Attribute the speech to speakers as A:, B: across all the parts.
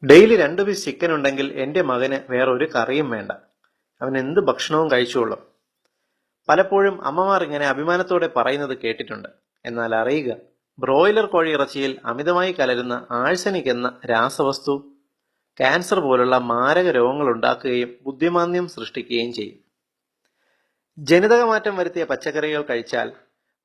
A: Daily 2 piece chicken ഉണ്ടെങ്കിൽ എൻ്റെ മകന് വേറൊരു കറിയും വേണ്ട. അവൻ എന്ത് ഭക്ഷണവും കഴിച്ചോളും. പലപ്പോഴും അമ്മമാർ ഇങ്ങനെ അഭിമാനത്തോടെ പറയുന്നത് കേട്ടിട്ടുണ്ട്. എന്നാൽ അറിയുക, ബ്രോയിലർ കോഴി ഇറച്ചിയിൽ അമിതമായി കലരുന്ന ആഴ്സനിക് എന്ന രാസവസ്തു ക്യാൻസർ പോലുള്ള മാരക രോഗങ്ങൾ ഉണ്ടാക്കുകയും ബുദ്ധിമാന്ദ്യം സൃഷ്ടിക്കുകയും ചെയ്യും. ജനിതകമാറ്റം വരുത്തിയ പച്ചക്കറികൾ കഴിച്ചാൽ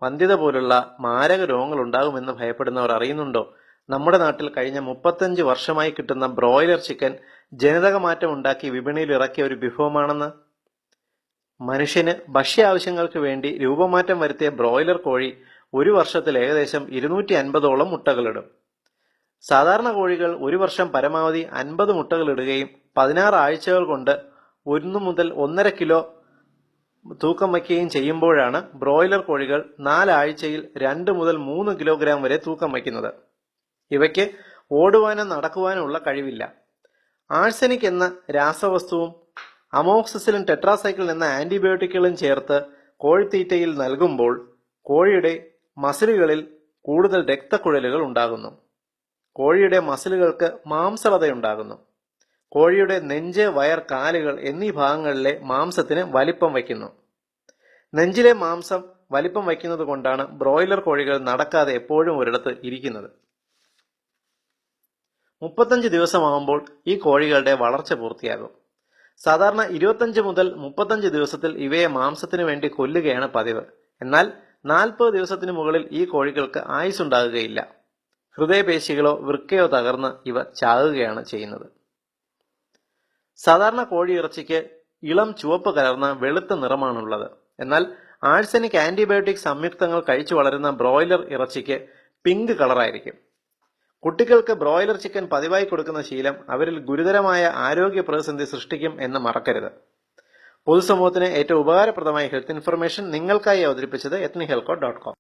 A: വന്ധ്യത പോലുള്ള മാരക രോഗങ്ങൾ ഉണ്ടാകുമെന്ന് ഭയപ്പെടുന്നവർ അറിയുന്നുണ്ടോ? നമ്മുടെ നാട്ടിൽ കഴിഞ്ഞ 35 വർഷമായി കിട്ടുന്ന ബ്രോയിലർ ചിക്കൻ ജനിതകമാറ്റം ഉണ്ടാക്കി വിപണിയിൽ ഇറക്കിയ ഒരു വിഭവമാണെന്ന്. മനുഷ്യന് ഭക്ഷ്യ ആവശ്യങ്ങൾക്ക് വേണ്ടി രൂപമാറ്റം വരുത്തിയ ബ്രോയിലർ കോഴി ഒരു വർഷത്തിൽ ഏകദേശം 250ഓളം മുട്ടകളിടും. സാധാരണ കോഴികൾ ഒരു വർഷം പരമാവധി 50 മുട്ടകളിടുകയും 16 ആഴ്ചകൾ കൊണ്ട് 1 മുതൽ 1.5 കിലോ തൂക്കം വയ്ക്കുകയും ചെയ്യുമ്പോഴാണ് ബ്രോയിലർ കോഴികൾ 4 ആഴ്ചയിൽ 2 മുതൽ 3 കിലോഗ്രാം വരെ തൂക്കം വയ്ക്കുന്നത്. ഇവയ്ക്ക് ഓടുവാനോ നടക്കുവാനോ ഉള്ള കഴിവില്ല. ആഴ്സനിക് എന്ന രാസവസ്തുവും അമോക്സിസിലിൻ ടെട്രാസൈക്ലിൻ എന്ന ആന്റിബയോട്ടിക്കുകളും ചേർത്ത് കോഴിത്തീറ്റയിൽ നൽകുമ്പോൾ കോഴിയുടെ മസിലുകളിൽ കൂടുതൽ രക്തക്കുഴലുകൾ ഉണ്ടാകുന്നു. കോഴിയുടെ മസിലുകൾക്ക് മാംസളതയുണ്ടാകുന്നു. കോഴിയുടെ നെഞ്ച്, വയർ, കാലുകൾ എന്നീ ഭാഗങ്ങളിലെ മാംസത്തിന് വലിപ്പം വയ്ക്കുന്നു. നെഞ്ചിലെ മാംസം വലിപ്പം വയ്ക്കുന്നത് കൊണ്ടാണ് ബ്രോയിലർ കോഴികൾ നടക്കാതെ എപ്പോഴും ഒരിടത്ത് ഇരിക്കുന്നത്. 35 ദിവസമാകുമ്പോൾ ഈ കോഴികളുടെ വളർച്ച പൂർത്തിയാകും. സാധാരണ 25 മുതൽ 35 ദിവസത്തിൽ ഇവയെ മാംസത്തിന് വേണ്ടി കൊല്ലുകയാണ് പതിവ്. എന്നാൽ 40 ദിവസത്തിന് മുകളിൽ ഈ കോഴികൾക്ക് ആയുസ്സുണ്ടാകുകയില്ല. ഹൃദയപേശികളോ വൃക്കയോ തകർന്ന് ഇവ ചാകുകയാണ് ചെയ്യുന്നത്. സാധാരണ കോഴി ഇറച്ചിക്ക് ഇളം ചുവപ്പ് കലർന്ന വെളുത്ത നിറമാണുള്ളത്. എന്നാൽ ആഴ്സനിക് ആന്റിബയോട്ടിക് സംയുക്തങ്ങൾ കഴിച്ചു വളരുന്ന ബ്രോയിലർ ഇറച്ചിക്ക് പിങ്ക് കളറായിരിക്കും. കുട്ടികൾക്ക് ബ്രോയിലർ ചിക്കൻ പതിവായി കൊടുക്കുന്ന ശീലം അവരിൽ ഗുരുതരമായ ആരോഗ്യ പ്രതിസന്ധി സൃഷ്ടിക്കും എന്ന് മറക്കരുത്. പൊതുസമൂഹത്തിന് ഏറ്റവും ഉപകാരപ്രദമായ ഹെൽത്ത് ഇൻഫർമേഷൻ നിങ്ങൾക്കായി അവതരിപ്പിച്ചത് ethnichealthcode.com.